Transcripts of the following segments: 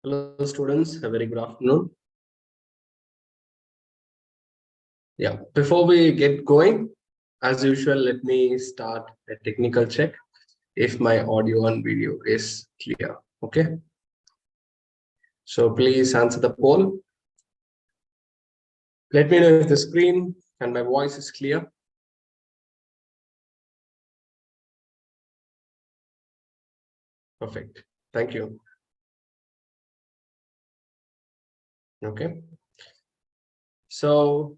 Hello, students. A very good afternoon. Yeah, before we get going, as usual, let me start a technical check if my audio and video is clear. Okay. So please answer the poll. Let me know if the screen and my voice is clear. Perfect. Thank you. Okay. So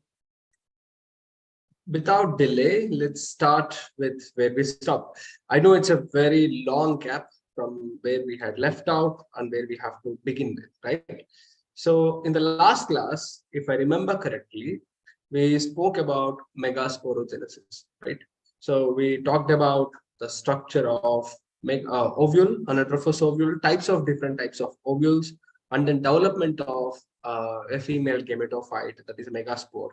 without delay, let's start with where we stop. I know it's a very long gap from where we had left out and where we have to begin with, right? So in the last class, if I remember correctly, we spoke about megasporogenesis, right? So we talked about the structure of ovule, anatrophous ovule, types of different types of ovules, and then development of a female gametophyte, that is a megaspore,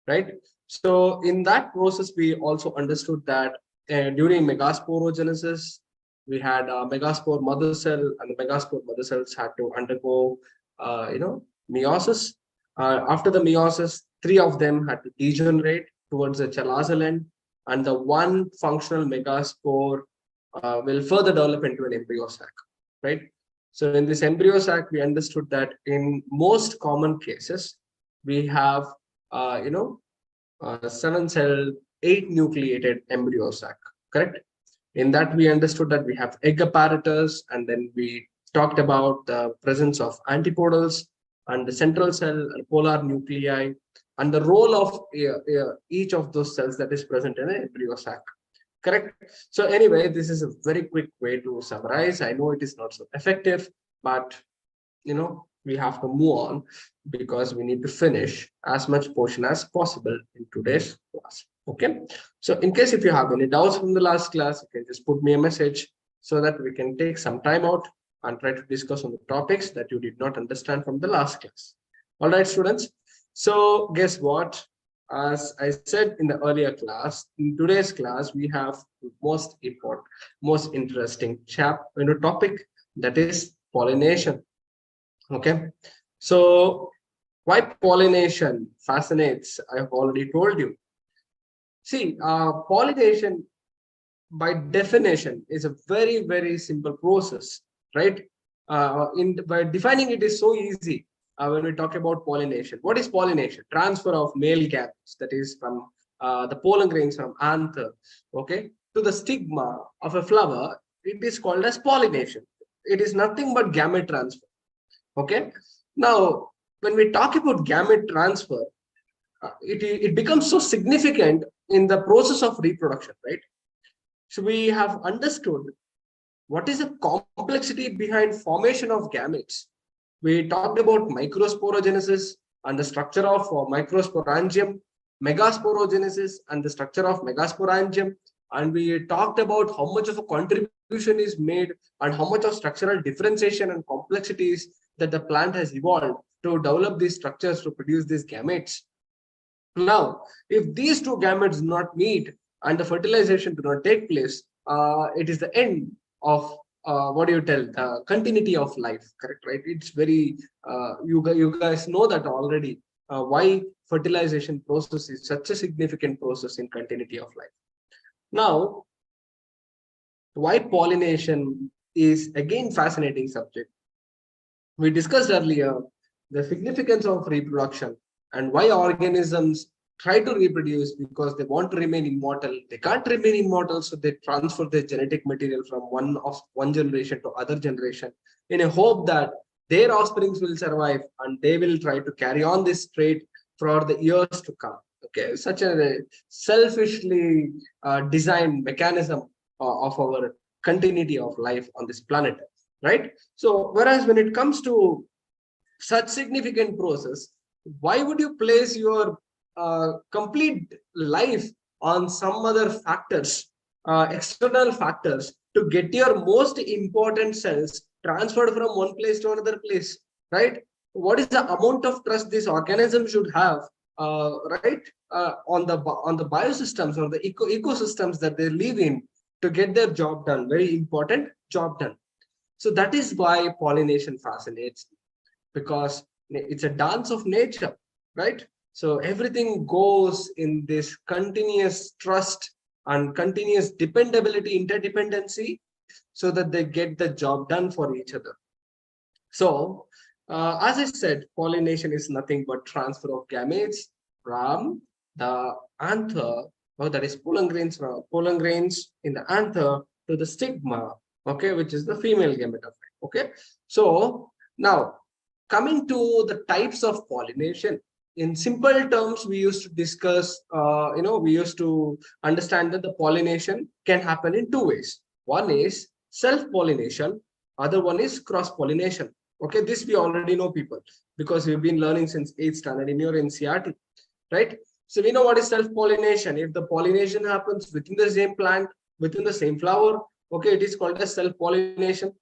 right? So in that process, we also understood that during megasporogenesis, we had a megaspore mother cell, and the megaspore mother cells had to undergo, meiosis. After the meiosis, three of them had to degenerate towards the chalazal end, and the one functional megaspore will further develop into an embryo sac, right? So in this embryo sac, we understood that in most common cases, we have, uh, you know, 7 cell, 8 nucleated embryo sac, correct? In that, we understood that we have egg apparatus, and then we talked about the presence of antipodals and the central cell and polar nuclei, and the role of each of those cells that is present in an embryo sac, correct? So anyway, this is a very quick way to summarize. I know it is not so effective, but we have to move on because we need to finish as much portion as possible in today's class. Okay, so in case if you have any doubts from the last class, you can just put me a message so that we can take some time out and try to discuss on the topics that you did not understand from the last class. All right, students, so guess what, as I said in the earlier class, in today's class we have the most important, most interesting topic, that is pollination. Okay, so why pollination fascinates, I have already told you. See, pollination by definition is a very, very simple process, right? By defining it is so easy. When we talk about pollination, what is pollination? Transfer of male gametes, that is from the pollen grains from anther, okay, to the stigma of a flower. It is called as pollination. It is nothing but gamete transfer. Okay. Now, when we talk about gamete transfer, it becomes so significant in the process of reproduction, right? So we have understood what is the complexity behind formation of gametes. We talked about microsporogenesis and the structure of microsporangium, megasporogenesis and the structure of megasporangium, and we talked about how much of a contribution is made and how much of structural differentiation and complexities that the plant has evolved to develop these structures to produce these gametes. Now, if these two gametes do not meet and the fertilization do not take place, it is the end of what do you tell, continuity of life, correct? Right? It's very you guys know that already. Why fertilization process is such a significant process in continuity of life. Now, why pollination is again fascinating subject. We discussed earlier the significance of reproduction and why organisms try to reproduce because they want to remain immortal. They can't remain immortal, so they transfer their genetic material from one generation to other generation in a hope that their offsprings will survive and they will try to carry on this trait for the years to come. Okay, such a selfishly designed mechanism of our continuity of life on this planet, right? So whereas when it comes to such significant process, why would you place your complete life on some other factors, external factors, to get your most important cells transferred from one place to another place, right? What is the amount of trust this organism should have, right, on the biosystems or the ecosystems that they live in to get their job done? Very important job done. So that is why pollination fascinates me, because it's a dance of nature, right? So everything goes in this continuous trust and continuous dependability, interdependency, so that they get the job done for each other. So, as I said, pollination is nothing but transfer of gametes from the anther, or that is pollen grains in the anther to the stigma, okay, which is the female gametophyte. Okay, so now coming to the types of pollination. In simple terms, we used to discuss, we used to understand that the pollination can happen in two ways. One is self-pollination, other one is cross-pollination. Okay, this we already know, people, because we've been learning since 8th standard in your NCERT, right? So we know what is self-pollination. If the pollination happens within the same plant, within the same flower, okay, it is called as self-pollination.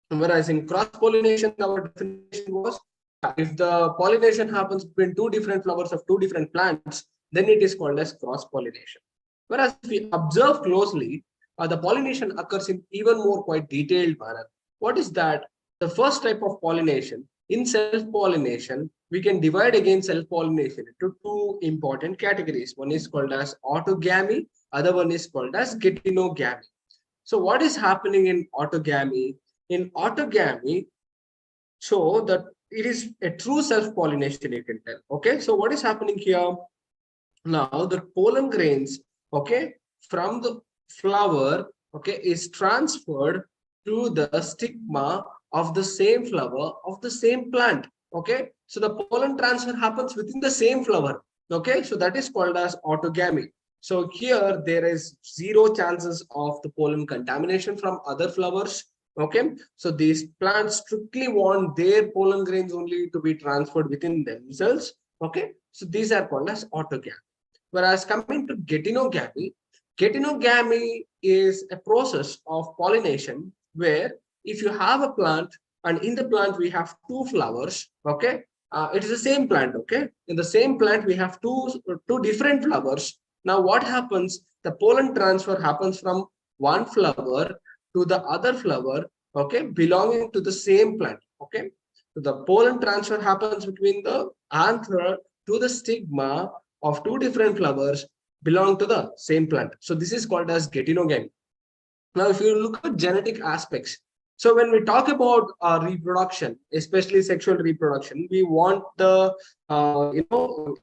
Whereas in cross-pollination, our definition was, if the pollination happens between two different flowers of two different plants, then it is called as cross-pollination. Whereas if we observe closely, the pollination occurs in even more quite detailed manner. What is that? The first type of pollination, in self-pollination, we can divide again self-pollination into two important categories. One is called as autogamy, other one is called as getinogamy. So what is happening in autogamy? In autogamy, so that it is a true self-pollination, you can tell. Okay, so what is happening here? Now the pollen grains, okay, from the flower, okay, is transferred to the stigma of the same flower of the same plant. Okay, so the pollen transfer happens within the same flower. Okay, so that is called as autogamy. So here there is zero chances of the pollen contamination from other flowers. Okay, so these plants strictly want their pollen grains only to be transferred within themselves. Okay, so these are called as autogamy. Whereas coming to getinogamy, getinogamy is a process of pollination where if you have a plant and in the plant we have two flowers, okay, it is the same plant, okay. In the same plant we have two different flowers. Now what happens? The pollen transfer happens from one flower to the other flower, okay, belonging to the same plant, okay. So the pollen transfer happens between the anther to the stigma of two different flowers belong to the same plant. So this is called as getinogamy. Now, if you look at genetic aspects, so when we talk about reproduction, especially sexual reproduction, we want the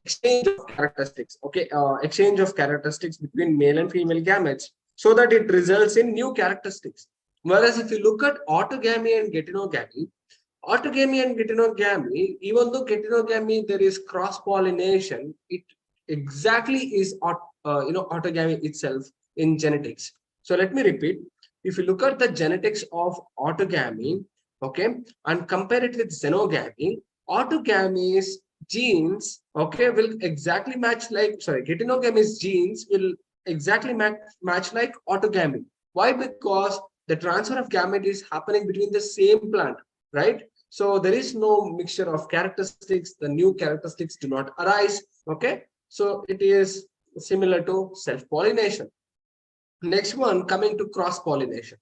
exchange of characteristics, okay, exchange of characteristics between male and female gametes, so that it results in new characteristics. Whereas if you look at autogamy and getinogamy, even though getinogamy there is cross pollination, it exactly is autogamy itself in genetics. So let me repeat. If you look at the genetics of autogamy, okay, and compare it with xenogamy, autogamy's genes, okay, will exactly match like, getinogamy's genes will exactly match like autogamy. Why? Because the transfer of gamete is happening between the same plant, right? So there is no mixture of characteristics. The new characteristics do not arise, okay? So it is similar to self-pollination. Next one, coming to cross-pollination.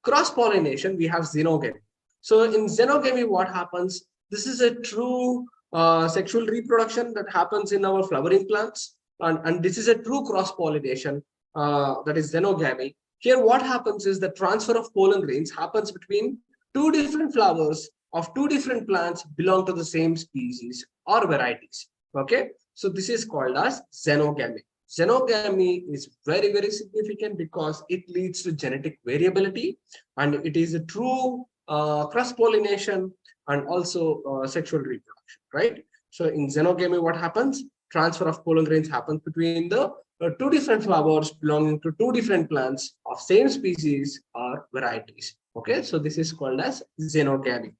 Cross-pollination, we have xenogamy. So in xenogamy, what happens? This is a true sexual reproduction that happens in our flowering plants. And this is a true cross-pollination, that is xenogamy. Here, what happens is the transfer of pollen grains happens between two different flowers of two different plants belong to the same species or varieties. Okay, so this is called as xenogamy. Xenogamy is very, very significant because it leads to genetic variability, and it is a true cross-pollination and also sexual reproduction, right? So in xenogamy, what happens? Transfer of pollen grains happens between the two different flowers belonging to two different plants of same species or varieties. Okay, so this is called as xenogamy.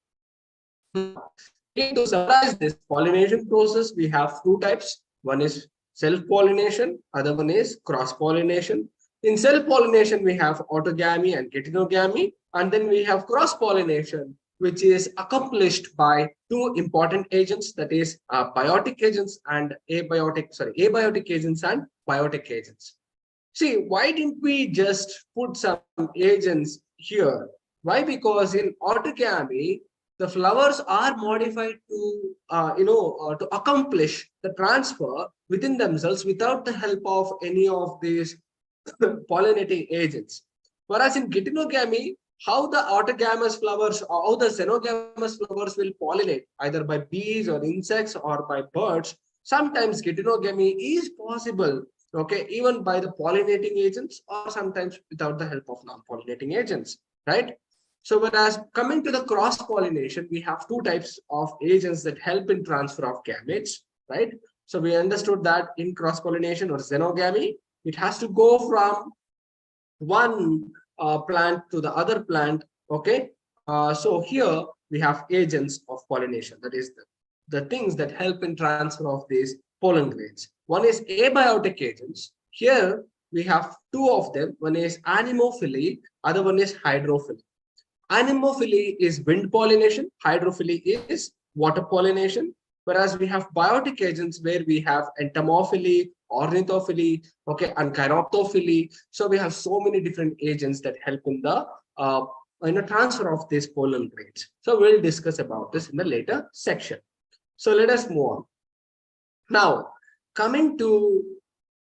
To summarize this pollination process, we have two types. One is self-pollination, other one is cross-pollination. In self-pollination, we have autogamy and getinogamy, and then we have cross-pollination, which is accomplished by two important agents, that is biotic agents and abiotic agents and biotic agents. See, why didn't we just put some agents here Why? Because in orthogamy, the flowers are modified to, to accomplish the transfer within themselves without the help of any of these pollinating agents. Whereas in geitonogamy, how the autogamous flowers, or how the xenogamous flowers will pollinate, either by bees or insects or by birds. Sometimes geitonogamy is possible, okay, even by the pollinating agents, or sometimes without the help of non-pollinating agents, right? So whereas coming to the cross-pollination, we have two types of agents that help in transfer of gametes, right? So we understood that in cross-pollination or xenogamy, it has to go from one plant to the other plant, okay? So here we have agents of pollination, that is the things that help in transfer of these pollen grains. One is abiotic agents. Here we have two of them. One is anemophily, other one is hydrophily. Anemophily is wind pollination, hydrophily is water pollination, whereas we have biotic agents where we have entomophily, ornithophily, okay, and chiroptophily. So we have so many different agents that help in the transfer of these pollen grains. So we'll discuss about this in the later section. So let us move on. Now, coming to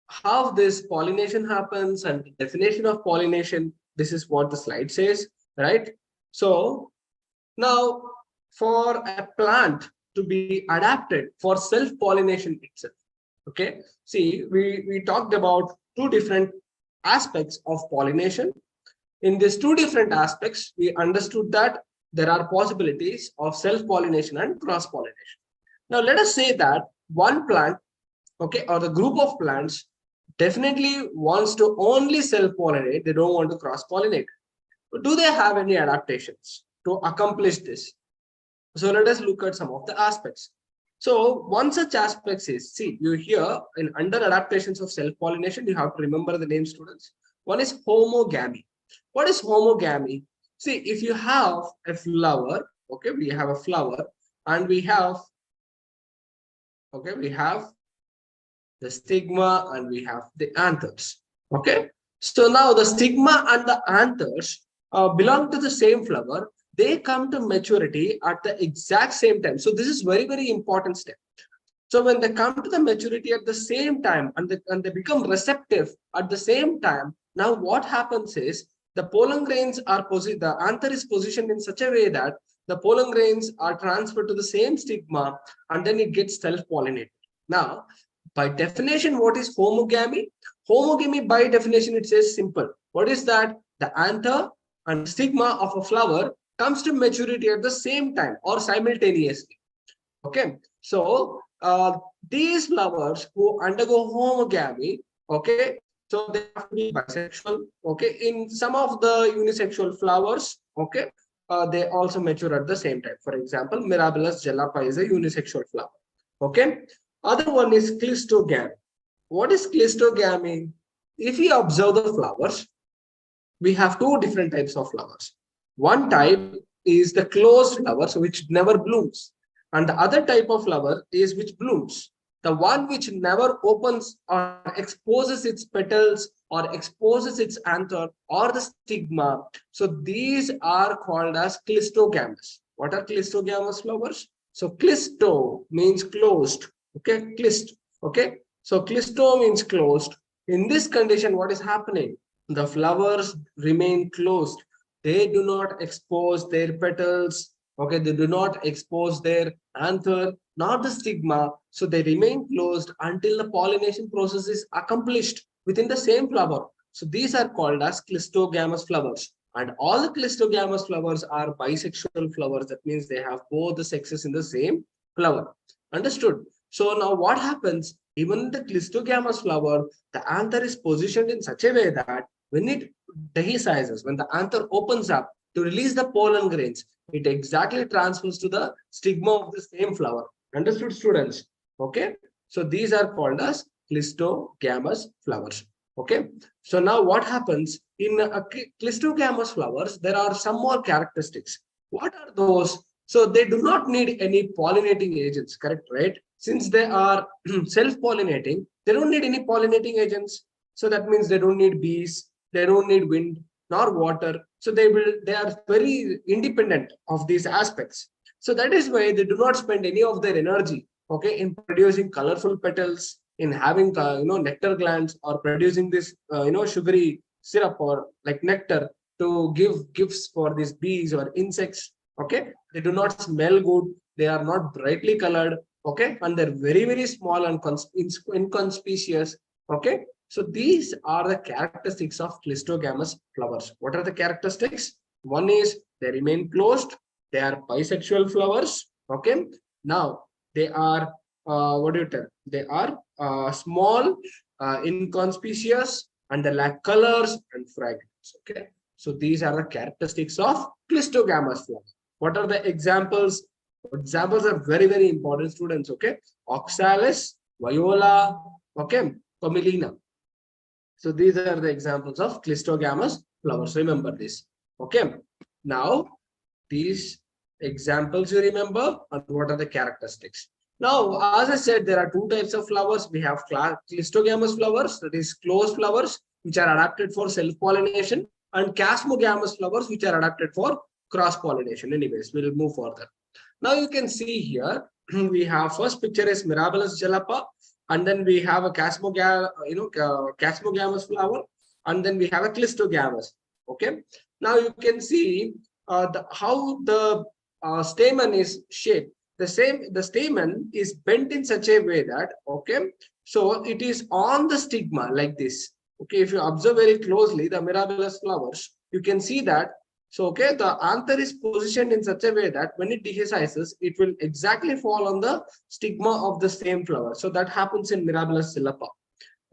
how this pollination happens and the definition of pollination, this is what the slide says, right? So now for a plant to be adapted for self-pollination itself, okay, see, we talked about two different aspects of pollination. In these two different aspects, we understood that there are possibilities of self-pollination and cross-pollination. Now let us say that one plant, okay, or the group of plants definitely wants to only self-pollinate, they don't want to cross-pollinate. Do they have any adaptations to accomplish this? So let us look at some of the aspects. So one such aspect is, see, you hear in under adaptations of self-pollination, you have to remember the name, students. One is homogamy. What is homogamy? See, if you have a flower, okay, we have a flower and we have, okay, we have the stigma and we have the anthers, okay. So now the stigma and the anthers belong to the same flower. They come to maturity at the exact same time. So this is very, very important step. So when they come to the maturity at the same time and they become receptive at the same time, now what happens is the pollen grains are the anther is positioned in such a way that the pollen grains are transferred to the same stigma and then it gets self-pollinated. Now, by definition, what is homogamy? Homogamy by definition, it says simple. What is that? The anther and stigma of a flower comes to maturity at the same time or simultaneously. Okay, so these flowers who undergo homogamy, okay, so they have to be bisexual. Okay, in some of the unisexual flowers, okay, they also mature at the same time. For example, Mirabilis jalapa is a unisexual flower. Okay, other one is cleistogamy. What is cleistogamy? If we observe the flowers, we have two different types of flowers. One type is the closed flowers, which never blooms. And the other type of flower is which blooms. The one which never opens or exposes its petals or exposes its anther or the stigma. So these are called as cleistogamous. What are cleistogamous flowers? So cleisto means closed. Okay, clist. Okay, so cleisto means closed. In this condition, what is happening? The flowers remain closed. They do not expose their petals. Okay, they do not expose their anther, nor the stigma. So they remain closed until the pollination process is accomplished within the same flower. So these are called as cleistogamous flowers. And all the cleistogamous flowers are bisexual flowers. That means they have both the sexes in the same flower. Understood? So now what happens? Even in the cleistogamous flower, the anther is positioned in such a way that when it dehiscizes, when the anther opens up to release the pollen grains, it exactly transfers to the stigma of the same flower. Understood, students? Okay. So these are called as cleistogamous flowers. Okay. So now what happens in cleistogamous flowers? There are some more characteristics. What are those? So they do not need any pollinating agents, correct? Right? Since they are self-pollinating, they don't need any pollinating agents. So that means they don't need bees, they don't need wind nor water. So they are very independent of these aspects. So that is why they do not spend any of their energy, okay, in producing colorful petals, in having nectar glands, or producing this sugary syrup or like nectar to give gifts for these bees or insects. Okay, they do not smell good. They are not brightly colored. Okay, and they're very, very small and inconspicuous. Okay, so these are the characteristics of Clistogamous flowers. What are the characteristics? One is they remain closed. They are bisexual flowers. Okay, now they are what do you tell? They are small, inconspicuous, and they lack colors and fragrance. Okay, so these are the characteristics of Clistogamous flowers. What are the examples? Examples are very, very important, students. Okay, oxalis, viola, okay, comilina. So these are the examples of Clistogamous flowers. Remember this. Okay, now these examples you remember, and what are the characteristics. Now, as I said, there are two types of flowers. We have Clistogamous flowers, that is closed flowers, which are adapted for self-pollination, and Chasmogamous flowers, which are adapted for cross-pollination. Anyways, we'll move further. Now you can see here, we have first picture is Mirabilis jalapa, and then we have a Chasmogamous flower, and then we have a Clistogamous. Okay. Now you can see how the stamen is shaped. The stamen is bent in such a way that, okay, so it is on the stigma like this. Okay, if you observe very closely the Mirabilis flowers, you can see that. So, okay, the anther is positioned in such a way that when it dehisces, it will exactly fall on the stigma of the same flower. So that happens in Mirabilis jalapa.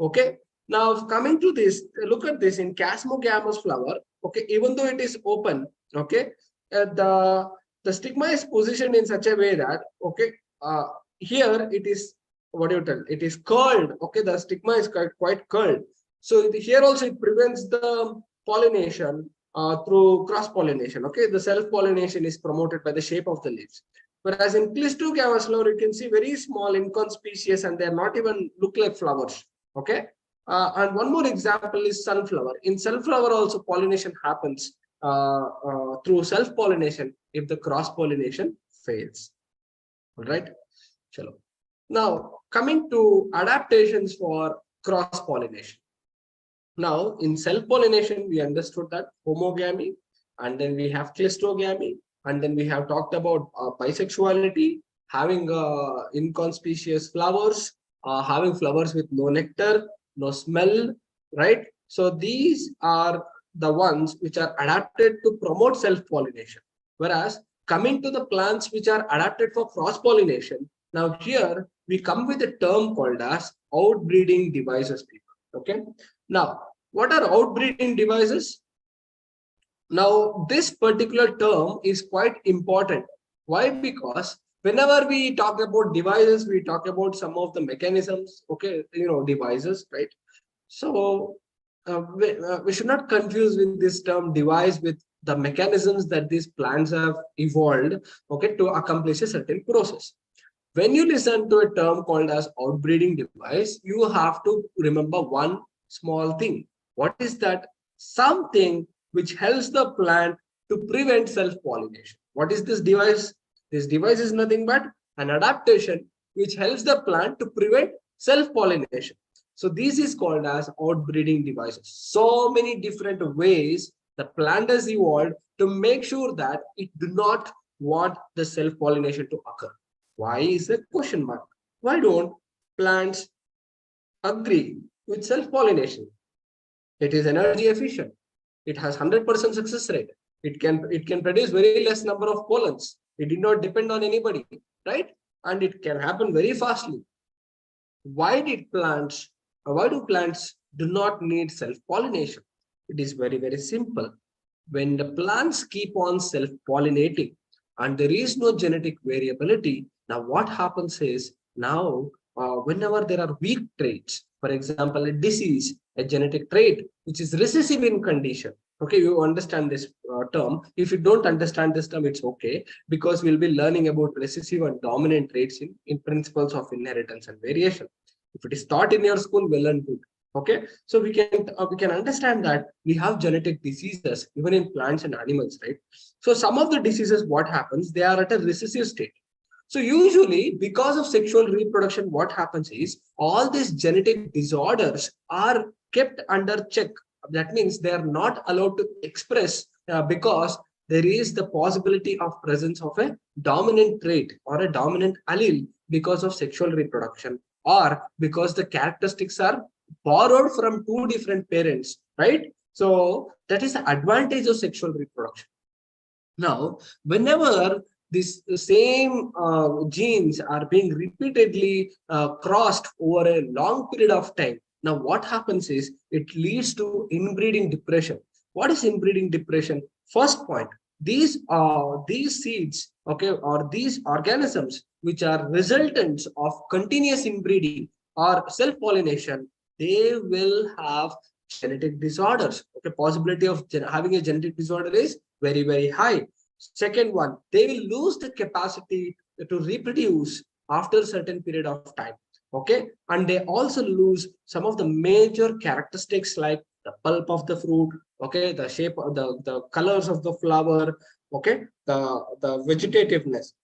Okay. Now coming to this, look at this in Chasmogamous flower. Okay, even though it is open, okay, the stigma is positioned in such a way that, okay, here it is, what do you tell? It is curled. Okay, the stigma is quite curled. So here also it prevents the pollination through cross-pollination. Okay, the self-pollination is promoted by the shape of the leaves. Whereas in Clistogamous flower, you can see very small, inconspicuous, and they are not even look like flowers. Okay, and one more example is sunflower. In sunflower also pollination happens through self-pollination if the cross-pollination fails. All right. Chalo. Now coming to adaptations for cross-pollination. Now in self-pollination, we understood that homogamy, and then we have clistogamy, and then we have talked about bisexuality, having inconspicuous flowers, having flowers with no nectar, no smell, right? So these are the ones which are adapted to promote self-pollination. Whereas coming to the plants which are adapted for cross-pollination, now here we come with a term called as outbreeding devices, people. Okay. Now, what are outbreeding devices? Now, this particular term is quite important. Why? Because whenever we talk about devices, we talk about some of the mechanisms, okay, devices, right? So we should not confuse with this term device with the mechanisms that these plants have evolved, okay, to accomplish a certain process. When you listen to a term called as outbreeding device, you have to remember one small thing. What is that? Something which helps the plant to prevent self-pollination. What is this device? This device is nothing but an adaptation which helps the plant to prevent self-pollination. So this is called as outbreeding devices. So many different ways the plant has evolved to make sure that it do not want the self-pollination to occur. Why is a question mark? Why don't plants agree with self-pollination? It is energy efficient. It has 100% success rate. It can produce very less number of pollens. It did not depend on anybody, right? And it can happen very fastly. Why do plants do not need self-pollination? It is very, very simple. When the plants keep on self-pollinating and there is no genetic variability, now what happens is, now whenever there are weak traits, for example, a disease, a genetic trait which is recessive in condition. Okay, you understand this term. If you don't understand this term, it's okay, because we'll be learning about recessive and dominant traits in principles of inheritance and variation. If it is taught in your school, well and good. Okay, so we can understand that we have genetic diseases even in plants and animals, right? So some of the diseases, what happens, they are at a recessive state. So usually because of sexual reproduction, what happens is all these genetic disorders are kept under check. That means they are not allowed to express because there is the possibility of presence of a dominant trait or a dominant allele because of sexual reproduction, or because the characteristics are borrowed from two different parents, right? So that is the advantage of sexual reproduction. Now, whenever these same genes are being repeatedly crossed over a long period of time, now what happens is it leads to inbreeding depression. What is inbreeding depression? First point, these seeds, okay, or these organisms which are resultants of continuous inbreeding or self-pollination, they will have genetic disorders. Okay, possibility of having a genetic disorder is very, very high. Second one, they will lose the capacity to reproduce after a certain period of time. Okay, and they also lose some of the major characteristics like the pulp of the fruit, okay, the shape of the colors of the flower, okay, the vegetativeness,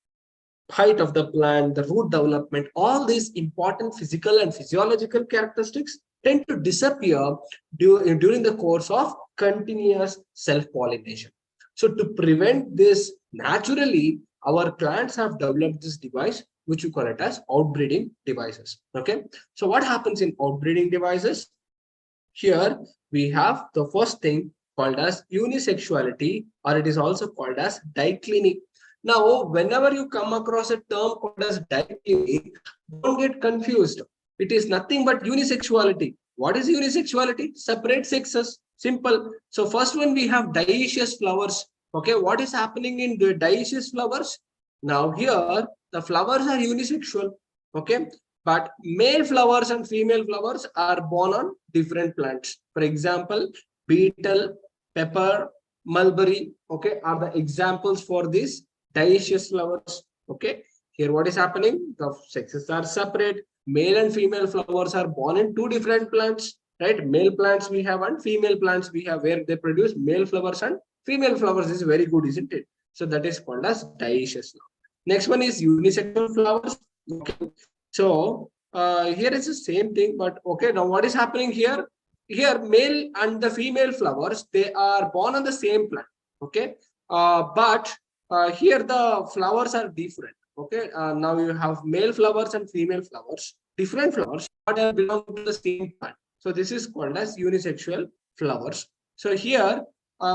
height of the plant, the root development, all these important physical and physiological characteristics tend to disappear during the course of continuous self-pollination. So to prevent this, naturally, our plants have developed this device, which we call it as outbreeding devices. Okay. So what happens in outbreeding devices? Here we have the first thing called as unisexuality, or it is also called as diclinic. Now, whenever you come across a term called as diclinic, don't get confused. It is nothing but unisexuality. What is unisexuality? Separate sexes. Simple. So first one, we have dioecious flowers. Okay, what is happening in the dioecious flowers? Now here the flowers are unisexual. Okay, but male flowers and female flowers are born on different plants. For example, beetle, pepper, mulberry, okay, are the examples for these dioecious flowers. Okay, here what is happening? The sexes are separate. Male and female flowers are born in two different plants, right? Male plants we have and female plants we have, where they produce male flowers and female flowers. This is very good, isn't it? So that is called as dioecious flower. Next one is unisexual flowers. Okay, so here is the same thing, but okay, now what is happening here? Here, male and the female flowers, they are born on the same plant. Okay, but here the flowers are different. Okay, now you have male flowers and female flowers, different flowers, but they belong to the same plant. So this is called as unisexual flowers. So here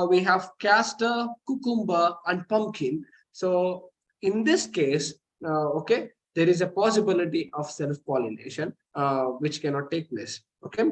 we have castor, cucumber, and pumpkin. So in this case, okay, there is a possibility of self-pollination, which cannot take place. Okay.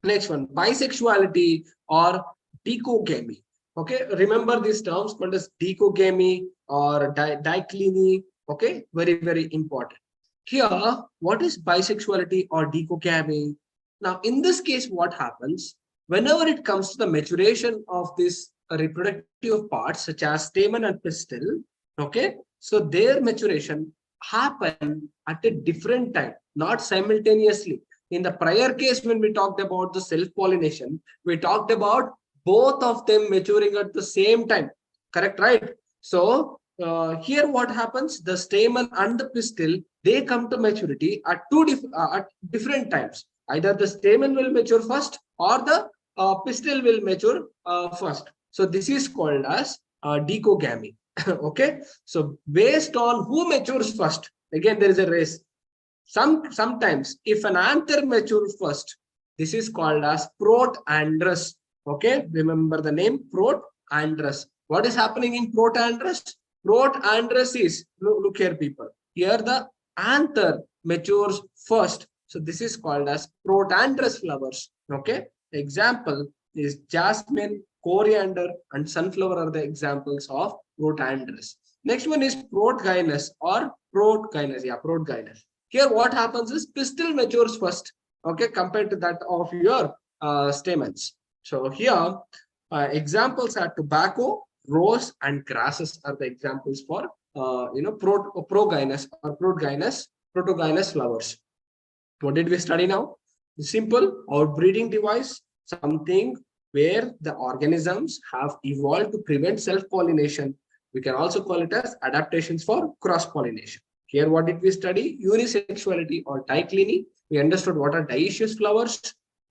Next one, bisexuality or decogamy. Okay, remember these terms called as decogamy or dicliny. Okay, very, very important. Here, what is bisexuality or decogamy? Now, in this case, what happens? Whenever it comes to the maturation of this reproductive parts, such as stamen and pistil, okay, so their maturation happen at a different time, not simultaneously. In the prior case, when we talked about the self-pollination, we talked about both of them maturing at the same time. Correct, right? So here what happens? The stamen and the pistil, they come to maturity at at different times. Either the stamen will mature first or the pistil will mature first. So this is called as decogamy. Okay, so based on who matures first, again there is a race. Sometimes if an anther matures first, this is called as protandrous. Okay, remember the name protandrous. What is happening in protandrous? Protandrous is, look here people, here the anther matures first. So this is called as protandrous flowers. Okay, example is jasmine, coriander, and sunflower are the examples of protandrous. Next one is protgynous or protgynous. Yeah, protgynous. Here what happens is pistil matures first, okay, compared to that of your stamens. So here examples are tobacco, rose, and grasses are the examples for progynous or protogynous flowers. What did we study now? Simple outbreeding device, something where the organisms have evolved to prevent self-pollination. We can also call it as adaptations for cross-pollination. Here, what did we study? Unisexuality or dichloeny. We understood what are dioecious flowers.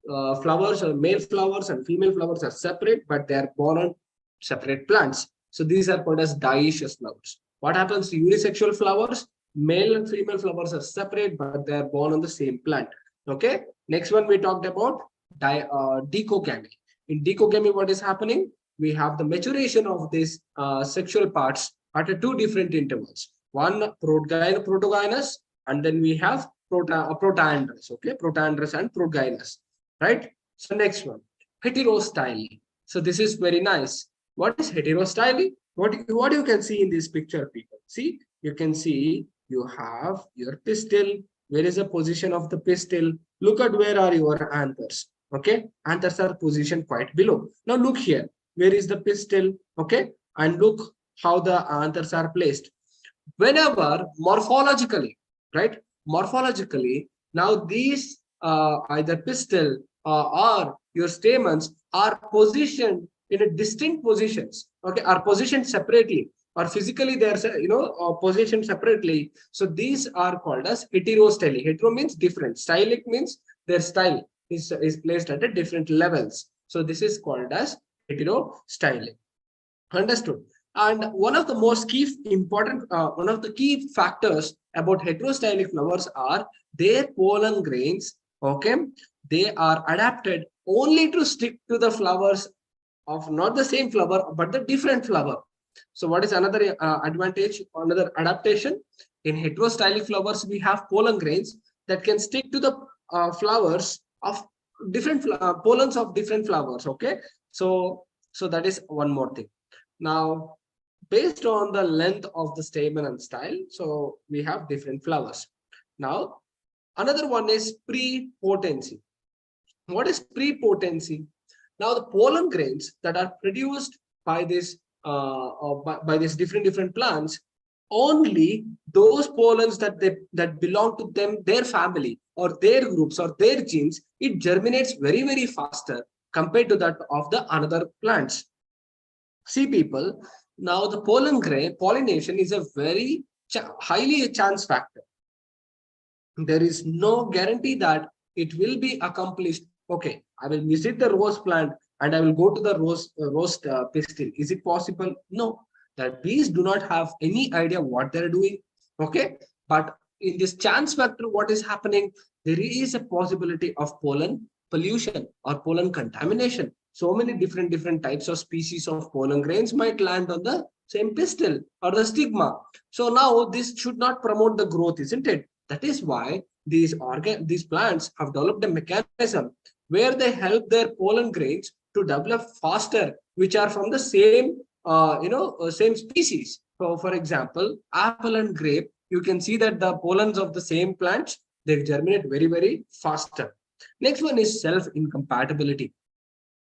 Flowers or male flowers and female flowers are separate, but they are born on separate plants. So these are called as dioecious flowers. What happens to unisexual flowers? Male and female flowers are separate, but they are born on the same plant. Okay. Next one we talked about decogamy. In decogamy, what is happening? We have the maturation of these sexual parts at two different intervals. One protogynous, and then we have protaandrous. Okay, protaandrous and progynous. Right. So next one, heterostyle. So this is very nice. What is heterostyle? What you can see in this picture, people? See, you can see you have your pistil. Where is the position of the pistil? Look at where are your anthers. Okay, anthers are positioned quite below. Now look here. Where is the pistil? Okay, and look how the anthers are placed. Whenever morphologically, right? Morphologically, now these either pistil or your stamens are positioned in a distinct positions. Okay, are positioned separately, or physically they are positioned separately. So these are called as heterostyly. Hetero means different. Stylic means their style is placed at a different levels. So this is called as heterostyly. Understood. And one of the most key important, one of the key factors about heterostylic flowers are their pollen grains. Okay, they are adapted only to stick to the flowers of not the same flower but the different flower. So what is another advantage, another adaptation? In heterostylic flowers, we have pollen grains that can stick to the flowers of different pollens of different flowers. Okay, so that is one more thing. Now, based on the length of the stamen and style, so we have different flowers. Now, another one is prepotency. What is prepotency? Now, the pollen grains that are produced by this by these different plants, only those pollens that belong to them, their family or their groups or their genes, it germinates very faster compared to that of the another plants. See, people, now the pollination is a very highly a chance factor. There is no guarantee that it will be accomplished. Okay, I will visit the rose plant and I will go to the rose pistil. Is it possible? No. That bees do not have any idea what they're doing. Okay, but in this chance factor, what is happening? There is a possibility of pollen pollution or pollen contamination. So many different types of species of pollen grains might land on the same pistil or the stigma. So now this should not promote the growth, isn't it? That is why these plants have developed a mechanism where they help their pollen grains to develop faster, which are from the same same species. So for example, apple and grape, you can see that the pollens of the same plants, they germinate very faster. Next one is self-incompatibility.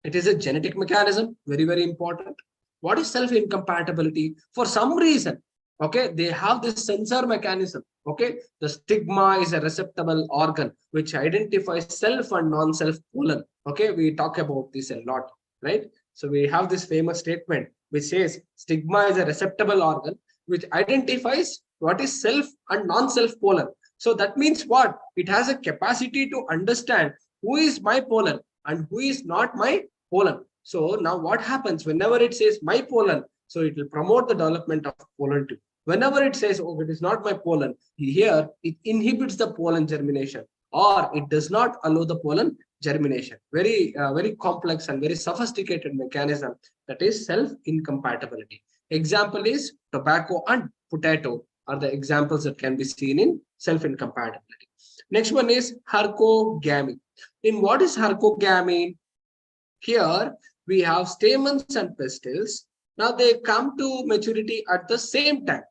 It is a genetic mechanism, very important. What is self-incompatibility? For some reason, okay, they have this sensor mechanism. Okay, the stigma is a receptacle organ which identifies self and non-self pollen. Okay, we talk about this a lot, right? So we have this famous statement which says stigma is a receptacle organ which identifies what is self and non-self pollen. So that means what? It has a capacity to understand who is my pollen and who is not my pollen. So now what happens whenever it says my pollen? So it will promote the development of pollen too. Whenever it says, oh, it is not my pollen, here it inhibits the pollen germination or it does not allow the pollen germination. Very complex and very sophisticated mechanism, that is self-incompatibility. Example is tobacco and potato are the examples that can be seen in self-incompatibility. Next one is hercogamy. In what is hercogamy? Here we have stamens and pistils. Now they come to maturity at the same time.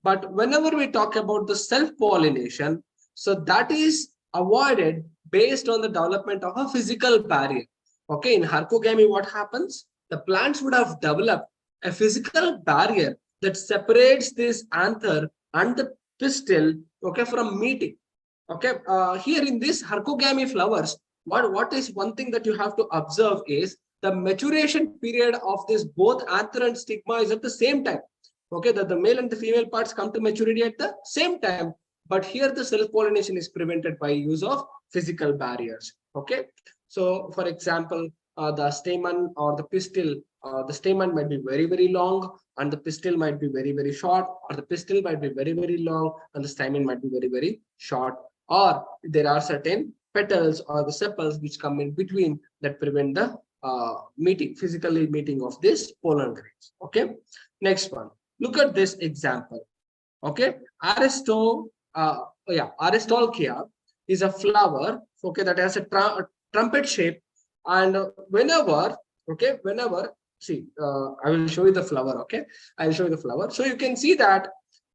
But whenever we talk about the self-pollination, so that is avoided based on the development of a physical barrier. Okay, in hercogamy, what happens? The plants would have developed a physical barrier that separates this anther and the pistil, okay, from meeting. Okay, here in this hercogamy flowers, what is one thing that you have to observe is the maturation period of this both anther and stigma is at the same time. Okay, that the male and the female parts come to maturity at the same time, but here the self-pollination is prevented by use of physical barriers. Okay, so for example, the stamen or the pistil, the stamen might be very, very long and the pistil might be very, very short, or the pistil might be very, very long and the stamen might be very, very short, or there are certain petals or the sepals which come in between that prevent the physically meeting of this pollen grains. Okay, next one. Look at this example. Okay, Aristolochia is a flower. Okay, that has a trumpet shape, and whenever see, I will show you the flower. Okay, I will show you the flower. So you can see that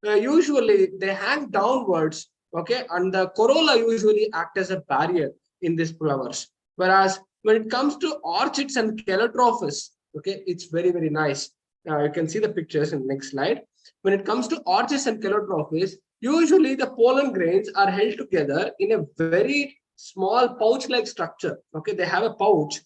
usually they hang downwards. Okay, and the corolla usually act as a barrier in these flowers. Whereas when it comes to orchids and calotrophes, okay, it's very, very nice. You can see the pictures in the next slide. When it comes to orchids and calotrophes, usually the pollen grains are held together in a very small pouch-like structure. Okay, they have a pouch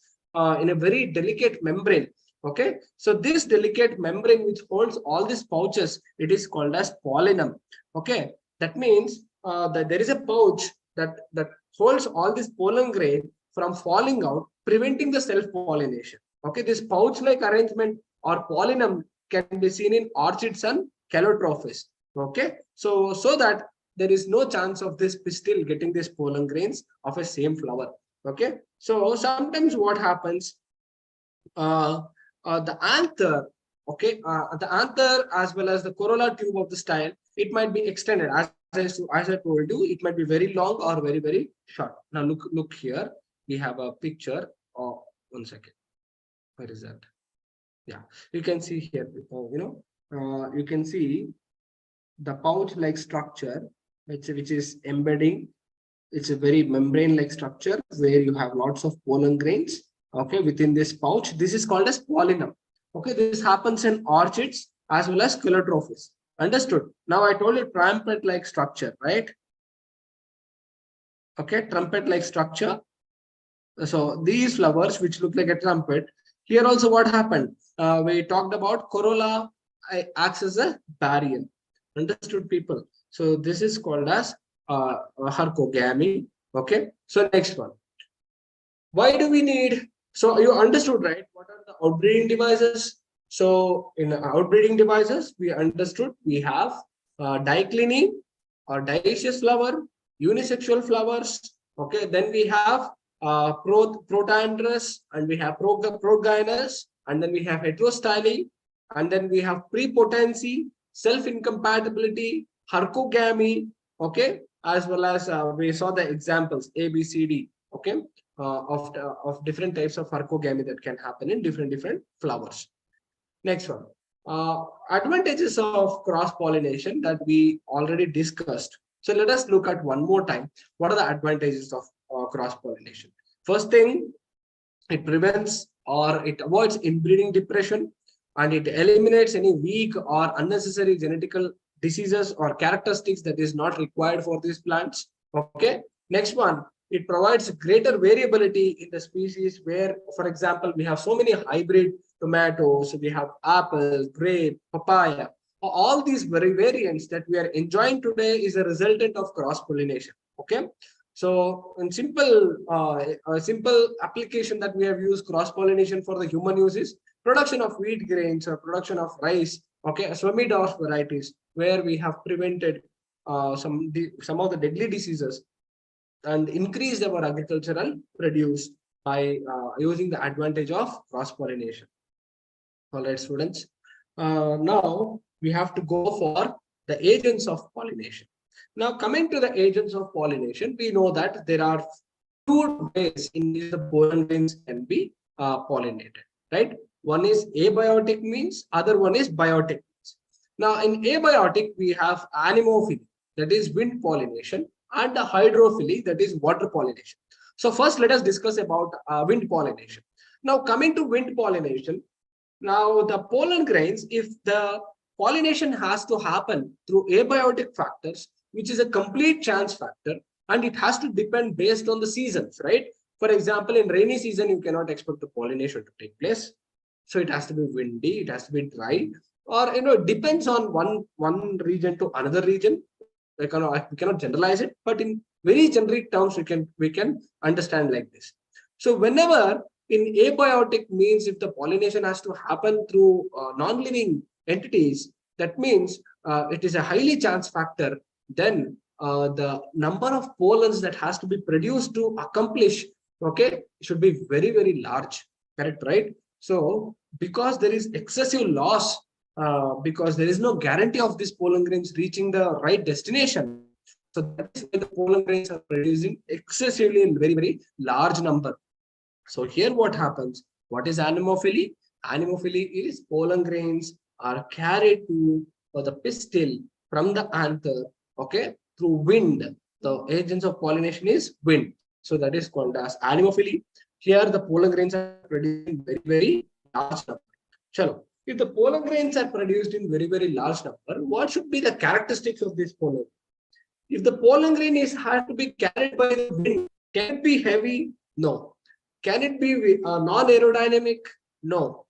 in a very delicate membrane. Okay, so this delicate membrane which holds all these pouches, it is called as pollinum. Okay, that means that there is a pouch that holds all this pollen grain from falling out, preventing the self-pollination. Okay, this pouch-like arrangement or pollinum can be seen in orchids and calotrophes. Okay, so that there is no chance of this pistil getting these pollen grains of a same flower. Okay, so sometimes what happens, the anther, okay, the anther as well as the corolla tube of the style, it might be extended. As I told you, it might be very long or very, very short. Now look here. We have a picture. Oh, 1 second. Where is that? Yeah, you can see here. You can see the pouch-like structure, which is embedding. It's a very membrane-like structure where you have lots of pollen grains. Okay, within this pouch, this is called as pollinum. Okay, this happens in orchids as well as calotrophes. Understood? Now I told you trumpet-like structure, right? Okay, trumpet-like structure. So these flowers, which look like a trumpet, here also what happened? We talked about corolla acts as a barrier. Understood, people? So this is called as hercogamy. Okay. So next one. Why do we need? So you understood, right? What are the outbreeding devices? So in outbreeding devices, we understood we have diclini or dioecious flower, unisexual flowers. Okay. Then we have protandrous, and we have progynous, and then we have heterostyly, and then we have prepotency, self-incompatibility, hercogamy, okay, as well as we saw the examples A, B, C, D, okay, of different types of hercogamy that can happen in different flowers. Next one, advantages of cross-pollination that we already discussed. So let us look at one more time. What are the advantages of cross-pollination? First thing, it prevents or it avoids inbreeding depression, and it eliminates any weak or unnecessary genetical diseases or characteristics that is not required for these plants. Okay. Next one, it provides greater variability in the species where, for example, we have so many hybrid tomatoes, we have apples, grape, papaya. All these variants that we are enjoying today is a resultant of cross-pollination. Okay. So in a simple application that we have used cross-pollination for the human use is production of wheat grains or production of rice, okay, Swamida's varieties, where we have prevented some of the deadly diseases and increased our agricultural produce by using the advantage of cross-pollination. All right, students. Now we have to go for the agents of pollination. Now, coming to the agents of pollination, we know that there are two ways in which the pollen grains can be pollinated, right? One is abiotic means, other one is biotic means. Now, in abiotic, we have anemophily, that is wind pollination, and the hydrophily, that is water pollination. So first, let us discuss about wind pollination. Now, coming to wind pollination, now the pollen grains, if the pollination has to happen through abiotic factors, which is a complete chance factor, and it has to depend based on the seasons, right? For example, in rainy season, you cannot expect the pollination to take place. So it has to be windy, it has to be dry, or it depends on one region to another region. We cannot generalize it, but in very generic terms, we can understand like this. So whenever in abiotic means if the pollination has to happen through non-living entities, that means it is a highly chance factor. Then the number of pollens that has to be produced to accomplish, okay, should be very, very large. Correct, right? So because there is excessive loss, because there is no guarantee of these pollen grains reaching the right destination. So that is why the pollen grains are producing excessively in very, very large number. So here what happens? What is anemophily? Anemophily is pollen grains are carried to the pistil from the anther, okay, through wind. The agents of pollination is wind. So that is called as anemophily. Here the pollen grains are produced in very, very large number. Chalo. If the pollen grains are produced in very, very large number, what should be the characteristics of this pollen? If the pollen grain has to be carried by the wind, can it be heavy? No. Can it be non-aerodynamic? No.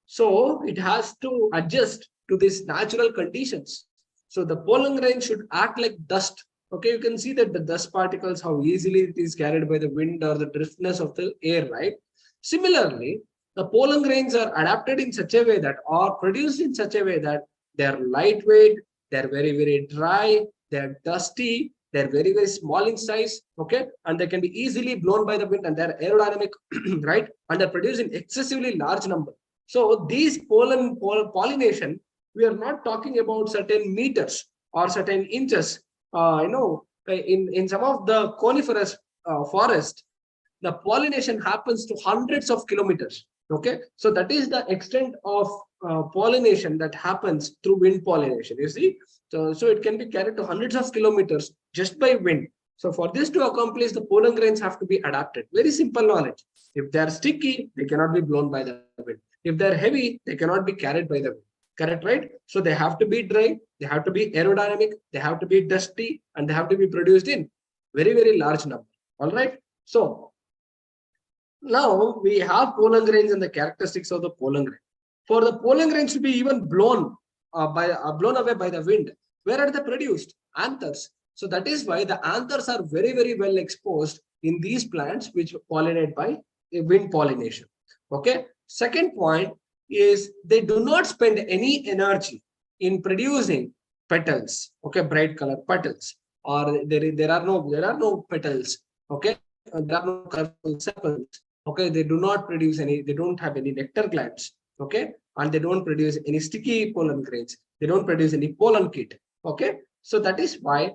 So it has to adjust to these natural conditions. So the pollen grain should act like dust. Okay, you can see that the dust particles, how easily it is carried by the wind or the driftness of the air, right? Similarly, the pollen grains are adapted in such a way that, or produced in such a way that they are lightweight, they are very, very dry, they are dusty, they're very, very small in size, okay, and they can be easily blown by the wind, and they're aerodynamic, right, and they're produced in excessively large number. So these pollination, we are not talking about certain meters or certain inches. In some of the coniferous forest, the pollination happens to hundreds of kilometers. Okay, so that is the extent of pollination that happens through wind pollination. You see, so it can be carried to hundreds of kilometers just by wind. So for this to accomplish, the pollen grains have to be adapted. Very simple knowledge. If they are sticky, they cannot be blown by the wind. If they are heavy, they cannot be carried by the wind. Correct, right? So they have to be dry, they have to be aerodynamic, they have to be dusty, and they have to be produced in very, very large number. All right. So now we have pollen grains and the characteristics of the pollen grain. For the pollen grains to be even blown away by the wind, where are they produced? Anthers. So that is why the anthers are very, very well exposed in these plants which pollinate by wind pollination. Okay. Second point is they do not spend any energy in producing petals. Okay, bright color petals, or there are no petals. Okay, there are no colorful sepals. Okay, they do not produce any. They don't have any nectar glands. Okay, and they don't produce any sticky pollen grains. They don't produce any pollen kit. Okay, so that is why